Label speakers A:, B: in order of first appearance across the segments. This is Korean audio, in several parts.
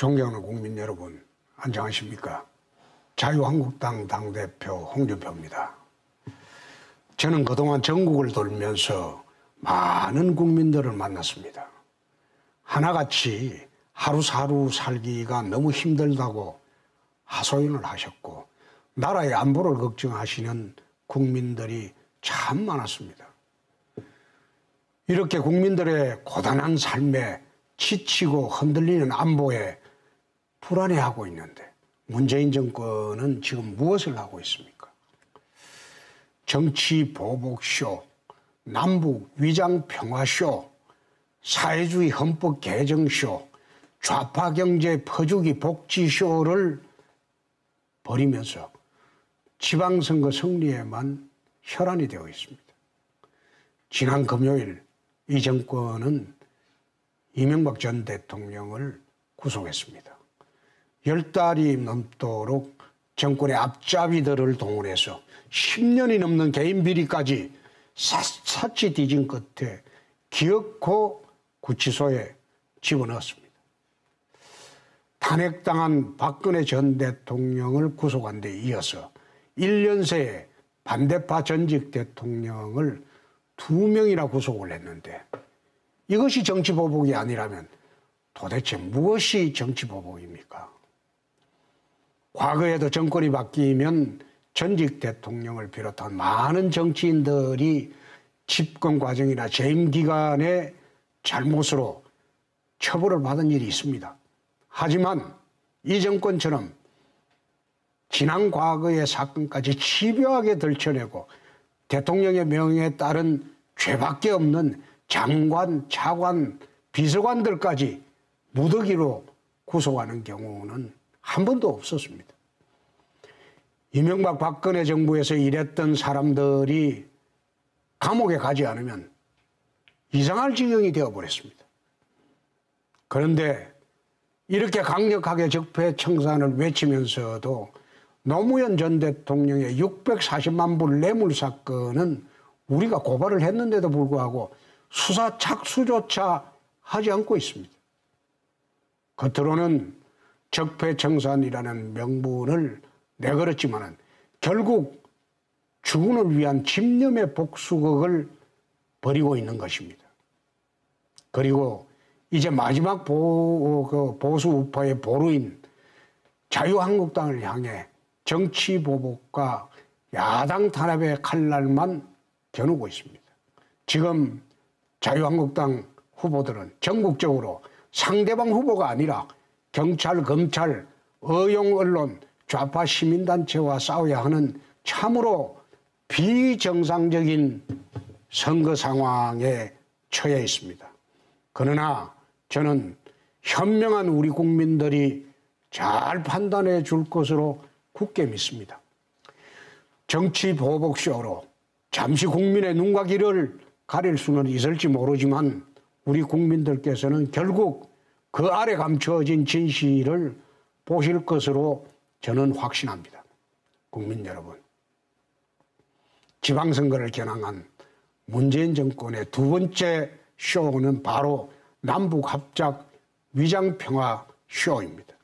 A: 존경하는 국민 여러분, 안녕하십니까? 자유한국당 당대표 홍준표입니다. 저는 그동안 전국을 돌면서 많은 국민들을 만났습니다. 하나같이 하루하루 살기가 너무 힘들다고 하소연을 하셨고 나라의 안보를 걱정하시는 국민들이 참 많았습니다. 이렇게 국민들의 고단한 삶에 지치고 흔들리는 안보에 불안해하고 있는데 문재인 정권은 지금 무엇을 하고 있습니까? 정치 보복쇼, 남북 위장평화쇼, 사회주의 헌법 개정쇼, 좌파 경제 퍼주기 복지쇼를 벌이면서 지방선거 승리에만 혈안이 되어 있습니다. 지난 금요일 이 정권은 이명박 전 대통령을 구속했습니다. 10달이 넘도록 정권의 앞잡이들을 동원해서 10년이 넘는 개인 비리까지 샅샅이 뒤진 끝에 기어코 구치소에 집어넣었습니다. 탄핵당한 박근혜 전 대통령을 구속한 데 이어서 1년 새에 반대파 전직 대통령을 2명이나 구속을 했는데 이것이 정치보복이 아니라면 도대체 무엇이 정치보복입니까? 과거에도 정권이 바뀌면 전직 대통령을 비롯한 많은 정치인들이 집권 과정이나 재임 기간에 잘못으로 처벌을 받은 일이 있습니다. 하지만 이 정권처럼 지난 과거의 사건까지 집요하게 들춰내고 대통령의 명예에 따른 죄밖에 없는 장관, 차관, 비서관들까지 무더기로 구속하는 경우는 한 번도 없었습니다. 이명박 박근혜 정부에서 일했던 사람들이 감옥에 가지 않으면 이상할 지경이 되어버렸습니다. 그런데 이렇게 강력하게 적폐청산을 외치면서도 노무현 전 대통령의 640만 불 뇌물 사건은 우리가 고발을 했는데도 불구하고 수사 착수조차 하지 않고 있습니다. 겉으로는 적폐청산이라는 명분을 내걸었지만 결국 주군을 위한 집념의 복수극을 벌이고 있는 것입니다. 그리고 이제 마지막 보수 우파의 보루인 자유한국당을 향해 정치보복과 야당 탄압의 칼날만 겨누고 있습니다. 지금 자유한국당 후보들은 전국적으로 상대방 후보가 아니라 경찰, 검찰, 어용 언론, 좌파 시민단체와 싸워야 하는 참으로 비정상적인 선거 상황에 처해 있습니다. 그러나 저는 현명한 우리 국민들이 잘 판단해 줄 것으로 굳게 믿습니다. 정치 보복쇼로 잠시 국민의 눈과 귀를 가릴 수는 있을지 모르지만 우리 국민들께서는 결국 그 아래 감추어진 진실을 보실 것으로 저는 확신합니다. 국민 여러분, 지방선거를 겨냥한 문재인 정권의 두 번째 쇼는 바로 남북합작 위장평화 쇼입니다.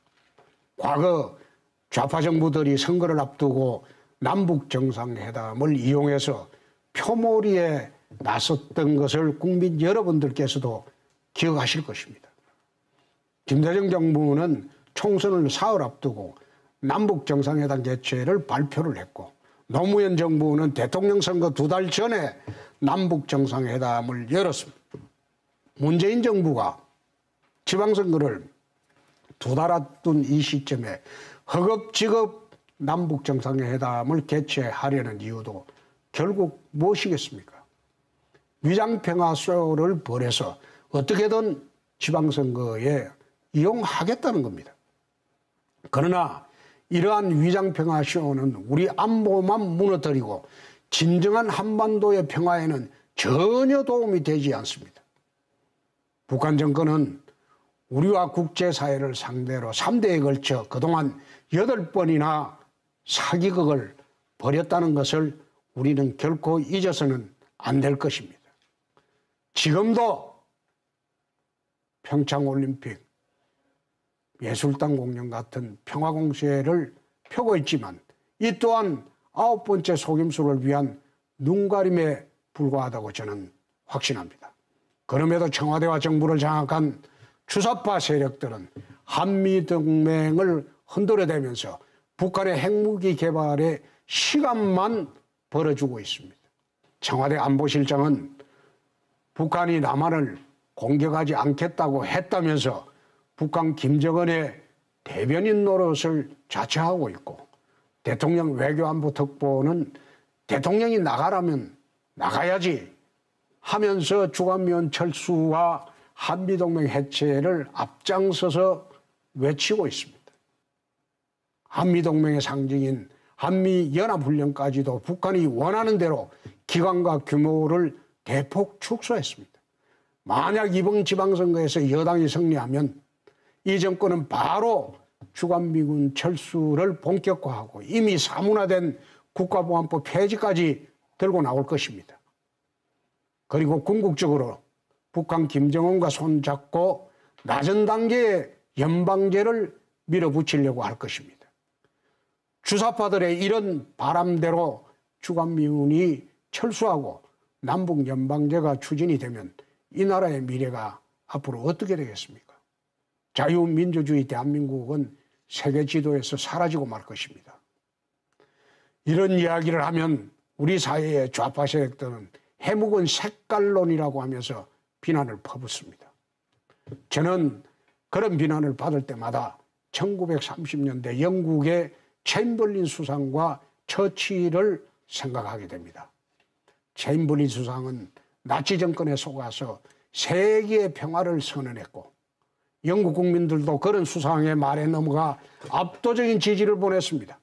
A: 과거 좌파 정부들이 선거를 앞두고 남북정상회담을 이용해서 표몰이에 나섰던 것을 국민 여러분들께서도 기억하실 것입니다. 김대중 정부는 총선을 사흘 앞두고 남북정상회담 개최를 발표를 했고 노무현 정부는 대통령 선거 2달 전에 남북정상회담을 열었습니다. 문재인 정부가 지방선거를 2달 앞둔 이 시점에 허겁지겁 남북정상회담을 개최하려는 이유도 결국 무엇이겠습니까? 위장평화 쇼를 벌여서 어떻게든 지방선거에 이용하겠다는 겁니다. 그러나 이러한 위장평화 쇼는 우리 안보만 무너뜨리고 진정한 한반도의 평화에는 전혀 도움이 되지 않습니다. 북한 정권은 우리와 국제사회를 상대로 3대에 걸쳐 그동안 8번이나 사기극을 벌였다는 것을 우리는 결코 잊어서는 안 될 것입니다. 지금도 평창올림픽 예술당 공연 같은 평화 공세를 펴고 있지만 이 또한 9번째 속임수를 위한 눈가림에 불과하다고 저는 확신합니다. 그럼에도 청와대와 정부를 장악한 주사파 세력들은 한미동맹을 흔들어대면서 북한의 핵무기 개발에 시간만 벌어주고 있습니다. 청와대 안보실장은 북한이 남한을 공격하지 않겠다고 했다면서 북한 김정은의 대변인 노릇을 자처하고 있고, 대통령 외교안보특보는 대통령이 나가라면 나가야지 하면서 주간미원 철수와 한미동맹 해체를 앞장서서 외치고 있습니다. 한미동맹의 상징인 한미연합훈련까지도 북한이 원하는 대로 기간과 규모를 대폭 축소했습니다. 만약 이번 지방선거에서 여당이 승리하면 이 정권은 바로 주간미군 철수를 본격화하고 이미 사문화된 국가보안법 폐지까지 들고 나올 것입니다. 그리고 궁극적으로 북한 김정은과 손잡고 낮은 단계의 연방제를 밀어붙이려고 할 것입니다. 주사파들의 이런 바람대로 주간미군이 철수하고 남북 연방제가 추진이 되면 이 나라의 미래가 앞으로 어떻게 되겠습니까? 자유민주주의 대한민국은 세계 지도에서 사라지고 말 것입니다. 이런 이야기를 하면 우리 사회의 좌파 세력들은 해묵은 색깔론이라고 하면서 비난을 퍼붓습니다. 저는 그런 비난을 받을 때마다 1930년대 영국의 챔버린 수상과 처칠을 생각하게 됩니다. 챔버린 수상은 나치 정권에 속아서 세계의 평화를 선언했고, 영국 국민들도 그런 수상의 말에 넘어가 압도적인 지지를 보냈습니다.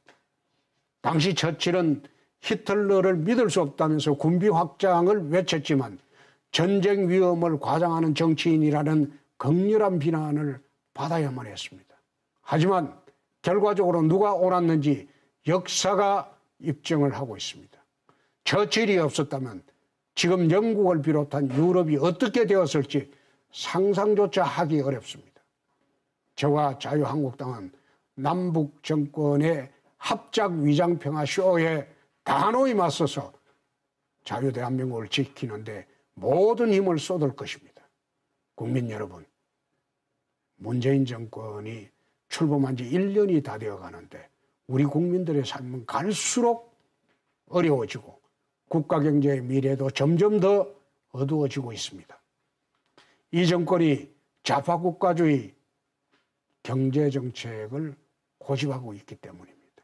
A: 당시 처칠은 히틀러를 믿을 수 없다면서 군비 확장을 외쳤지만 전쟁 위험을 과장하는 정치인이라는 극렬한 비난을 받아야만 했습니다. 하지만 결과적으로 누가 옳았는지 역사가 입증을 하고 있습니다. 처칠이 없었다면 지금 영국을 비롯한 유럽이 어떻게 되었을지 상상조차 하기 어렵습니다. 저와 자유한국당은 남북 정권의 합작 위장평화 쇼에 단호히 맞서서 자유대한민국을 지키는데 모든 힘을 쏟을 것입니다. 국민 여러분, 문재인 정권이 출범한 지 1년이 다 되어 가는데 우리 국민들의 삶은 갈수록 어려워지고 국가 경제의 미래도 점점 더 어두워지고 있습니다. 이 정권이 좌파 국가주의 경제 정책을 고집하고 있기 때문입니다.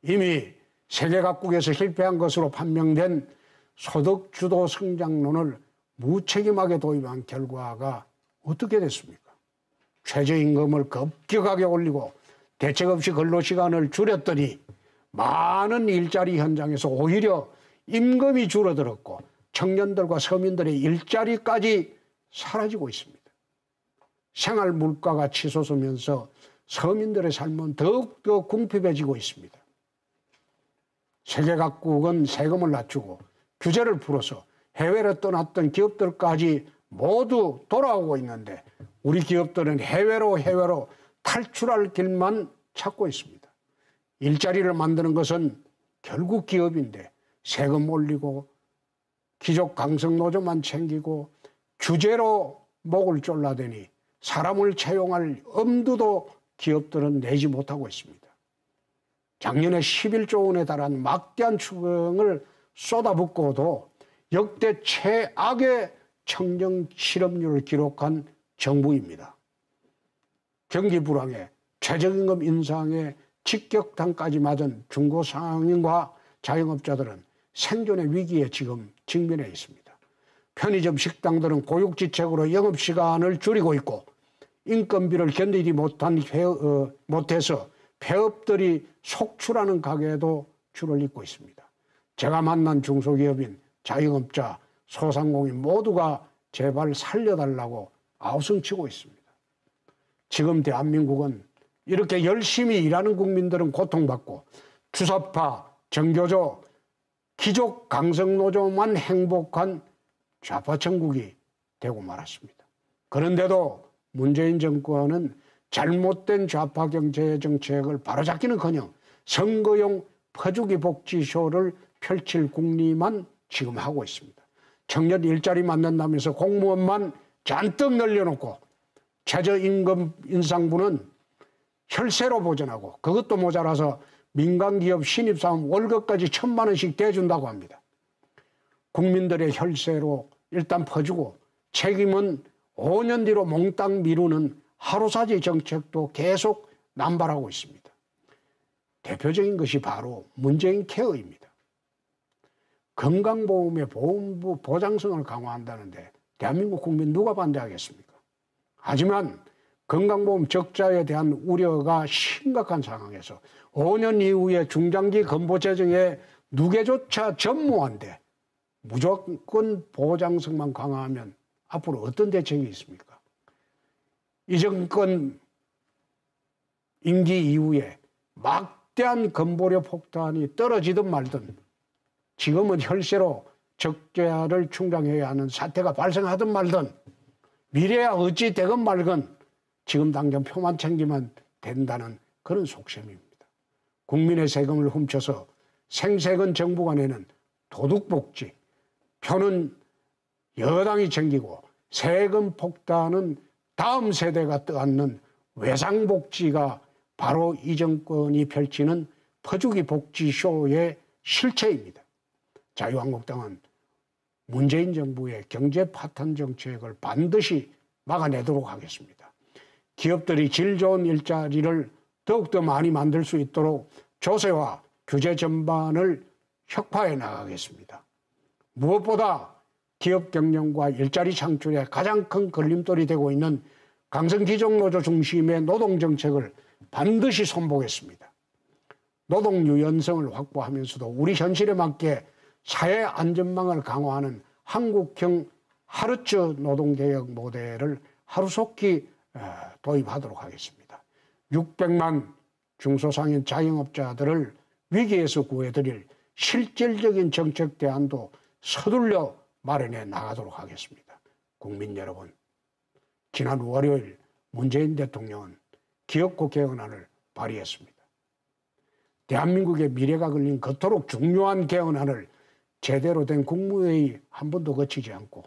A: 이미 세계 각국에서 실패한 것으로 판명된 소득주도 성장론을 무책임하게 도입한 결과가 어떻게 됐습니까? 최저임금을 급격하게 올리고 대책 없이 근로시간을 줄였더니 많은 일자리 현장에서 오히려 임금이 줄어들었고 청년들과 서민들의 일자리까지 사라지고 있습니다. 생활 물가가 치솟으면서 서민들의 삶은 더욱더 궁핍해지고 있습니다. 세계 각국은 세금을 낮추고 규제를 풀어서 해외로 떠났던 기업들까지 모두 돌아오고 있는데 우리 기업들은 해외로 탈출할 길만 찾고 있습니다. 일자리를 만드는 것은 결국 기업인데 세금 올리고 귀족 강성노조만 챙기고 규제로 목을 졸라대니 사람을 채용할 엄두도 기업들은 내지 못하고 있습니다. 작년에 11조 원에 달한 막대한 추경을 쏟아붓고도 역대 최악의 청정 실업률을 기록한 정부입니다. 경기 불황에 최저임금 인상에 직격탄까지 맞은 중고상인과 자영업자들은 생존의 위기에 지금 직면해 있습니다. 편의점 식당들은 고육지책으로 영업시간을 줄이고 있고 인건비를 견디지 못해서 폐업들이 속출하는 가게도 줄을 잇고 있습니다. 제가 만난 중소기업인, 자영업자, 소상공인 모두가 제발 살려달라고 아우성치고 있습니다. 지금 대한민국은 이렇게 열심히 일하는 국민들은 고통받고 주사파, 정교조, 귀족 강성노조만 행복한 좌파 천국이 되고 말았습니다. 그런데도 문재인 정권은 잘못된 좌파 경제 정책을 바로잡기는커녕 선거용 퍼주기 복지쇼를 펼칠 궁리만 지금 하고 있습니다. 청년 일자리 만든다면서 공무원만 잔뜩 늘려놓고 최저임금 인상분은 혈세로 보전하고 그것도 모자라서 민간기업 신입사원 월급까지 1,000만 원씩 대준다고 합니다. 국민들의 혈세로 일단 퍼주고 책임은 5년 뒤로 몽땅 미루는 하루사지 정책도 계속 남발하고 있습니다. 대표적인 것이 바로 문재인 케어입니다. 건강보험의 보험부 보장성을 강화한다는데 대한민국 국민 누가 반대하겠습니까? 하지만 건강보험 적자에 대한 우려가 심각한 상황에서 5년 이후에 중장기 건보 재정에 누계조차 전무한데 무조건 보장성만 강화하면 앞으로 어떤 대책이 있습니까? 이 정권 임기 이후에 막대한 건보료 폭탄이 떨어지든 말든 지금은 혈세로 적자를 충당해야 하는 사태가 발생하든 말든 미래야 어찌 되건 말건 지금 당장 표만 챙기면 된다는 그런 속셈입니다. 국민의 세금을 훔쳐서 생색은 정부가 내는 도둑복지, 표는 여당이 챙기고 세금 폭탄은 다음 세대가 떠안는 외상복지가 바로 이 정권이 펼치는 퍼주기 복지쇼의 실체입니다. 자유한국당은 문재인 정부의 경제 파탄 정책을 반드시 막아내도록 하겠습니다. 기업들이 질 좋은 일자리를 더욱더 많이 만들 수 있도록 조세와 규제 전반을 혁파해 나가겠습니다. 무엇보다 기업 경영과 일자리 창출에 가장 큰 걸림돌이 되고 있는 강성기종노조 중심의 노동정책을 반드시 손보겠습니다. 노동 유연성을 확보하면서도 우리 현실에 맞게 사회 안전망을 강화하는 한국형 하루처 노동개혁 모델을 하루속히 도입하도록 하겠습니다. 600만 중소상인 자영업자들을 위기에서 구해드릴 실질적인 정책 대안도 서둘러 마련해 나가도록 하겠습니다. 국민 여러분, 지난 월요일 문재인 대통령은 기업고 개헌안을 발의했습니다. 대한민국의 미래가 걸린 그토록 중요한 개헌안을 제대로 된 국무회의 한 번도 거치지 않고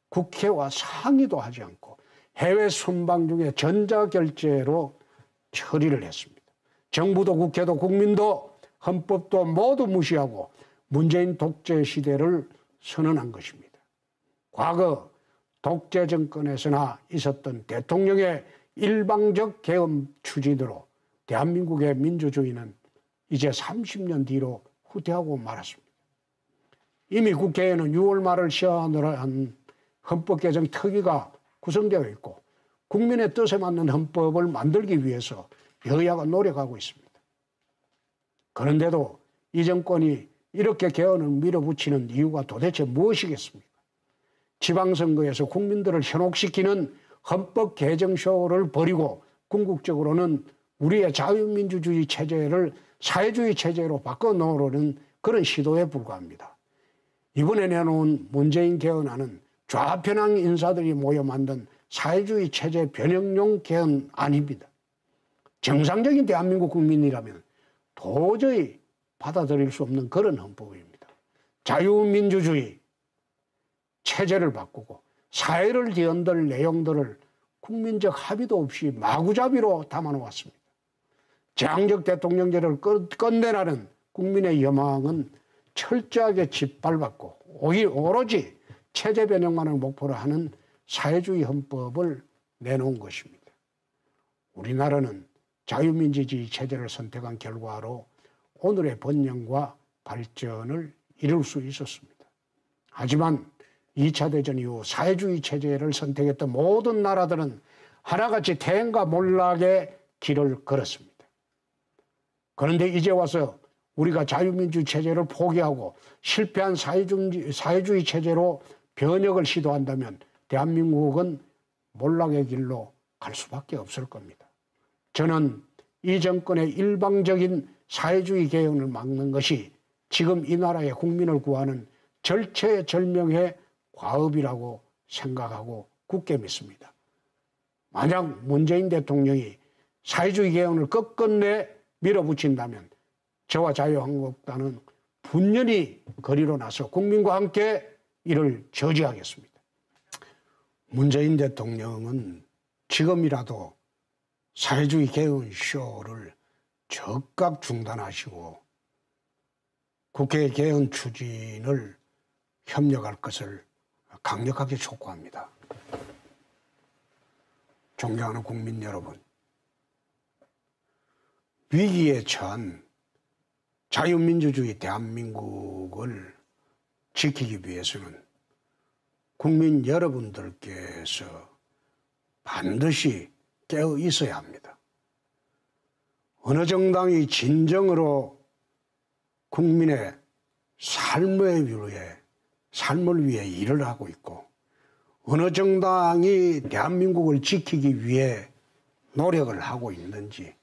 A: 국회와 상의도 하지 않고 해외 순방 중에 전자결제로 처리를 했습니다. 정부도 국회도 국민도 헌법도 모두 무시하고 문재인 독재 시대를 선언한 것입니다. 과거 독재 정권에서나 있었던 대통령의 일방적 개헌 추진으로 대한민국의 민주주의는 이제 30년 뒤로 후퇴하고 말았습니다. 이미 국회에는 6월 말을 시한으로 한 헌법 개정 특위가 구성되어 있고 국민의 뜻에 맞는 헌법을 만들기 위해서 여야가 노력하고 있습니다. 그런데도 이 정권이 이렇게 개헌을 밀어붙이는 이유가 도대체 무엇이겠습니까? 지방선거에서 국민들을 현혹시키는 헌법 개정쇼를 벌이고 궁극적으로는 우리의 자유민주주의 체제를 사회주의 체제로 바꿔놓으려는 그런 시도에 불과합니다. 이번에 내놓은 문재인 개헌안은 좌편향 인사들이 모여 만든 사회주의 체제 변형용 개헌안입니다. 정상적인 대한민국 국민이라면 도저히 받아들일 수 없는 그런 헌법입니다. 자유민주주의 체제를 바꾸고 사회를 뒤흔들 내용들을 국민적 합의도 없이 마구잡이로 담아놓았습니다. 재앙적 대통령제를 끝내라는 국민의 여망은 철저하게 짓밟았고 오로지 체제 변형만을 목표로 하는 사회주의 헌법을 내놓은 것입니다. 우리나라는 자유민주주의 체제를 선택한 결과로 오늘의 번영과 발전을 이룰 수 있었습니다. 하지만 2차 대전 이후 사회주의 체제를 선택했던 모든 나라들은 하나같이 태행과 몰락의 길을 걸었습니다. 그런데 이제 와서 우리가 자유민주 체제를 포기하고 실패한 사회주의 체제로 변혁을 시도한다면 대한민국은 몰락의 길로 갈 수밖에 없을 겁니다. 저는 이 정권의 일방적인 사회주의 개혁을 막는 것이 지금 이 나라의 국민을 구하는 절체절명의 과업이라고 생각하고 굳게 믿습니다. 만약 문재인 대통령이 사회주의 개헌을 끝끝내 밀어붙인다면 저와 자유한국당은 분연히 거리로 나서 국민과 함께 이를 저지하겠습니다. 문재인 대통령은 지금이라도 사회주의 개헌 쇼를 즉각 중단하시고 국회 개헌 추진을 협력할 것을 강력하게 촉구합니다. 존경하는 국민 여러분, 위기에 처한 자유민주주의 대한민국을 지키기 위해서는 국민 여러분들께서 반드시 깨어 있어야 합니다. 어느 정당이 진정으로 국민의 삶을 위해 일을 하고 있고 어느 정당이 대한민국을 지키기 위해 노력을 하고 있는지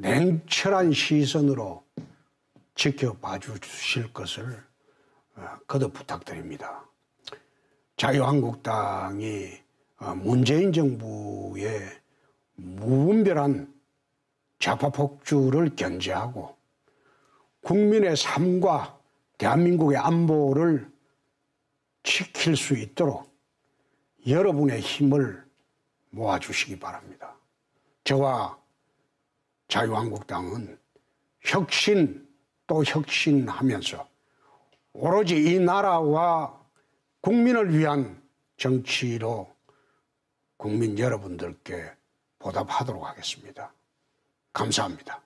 A: 냉철한 시선으로 지켜봐 주실 것을 거듭 부탁드립니다. 자유한국당이 문재인 정부의 무분별한 좌파 폭주를 견제하고 국민의 삶과 대한민국의 안보를 지킬 수 있도록 여러분의 힘을 모아주시기 바랍니다. 저와 자유한국당은 혁신 또 혁신하면서 오로지 이 나라와 국민을 위한 정치로 국민 여러분들께 보답하도록 하겠습니다. 감사합니다.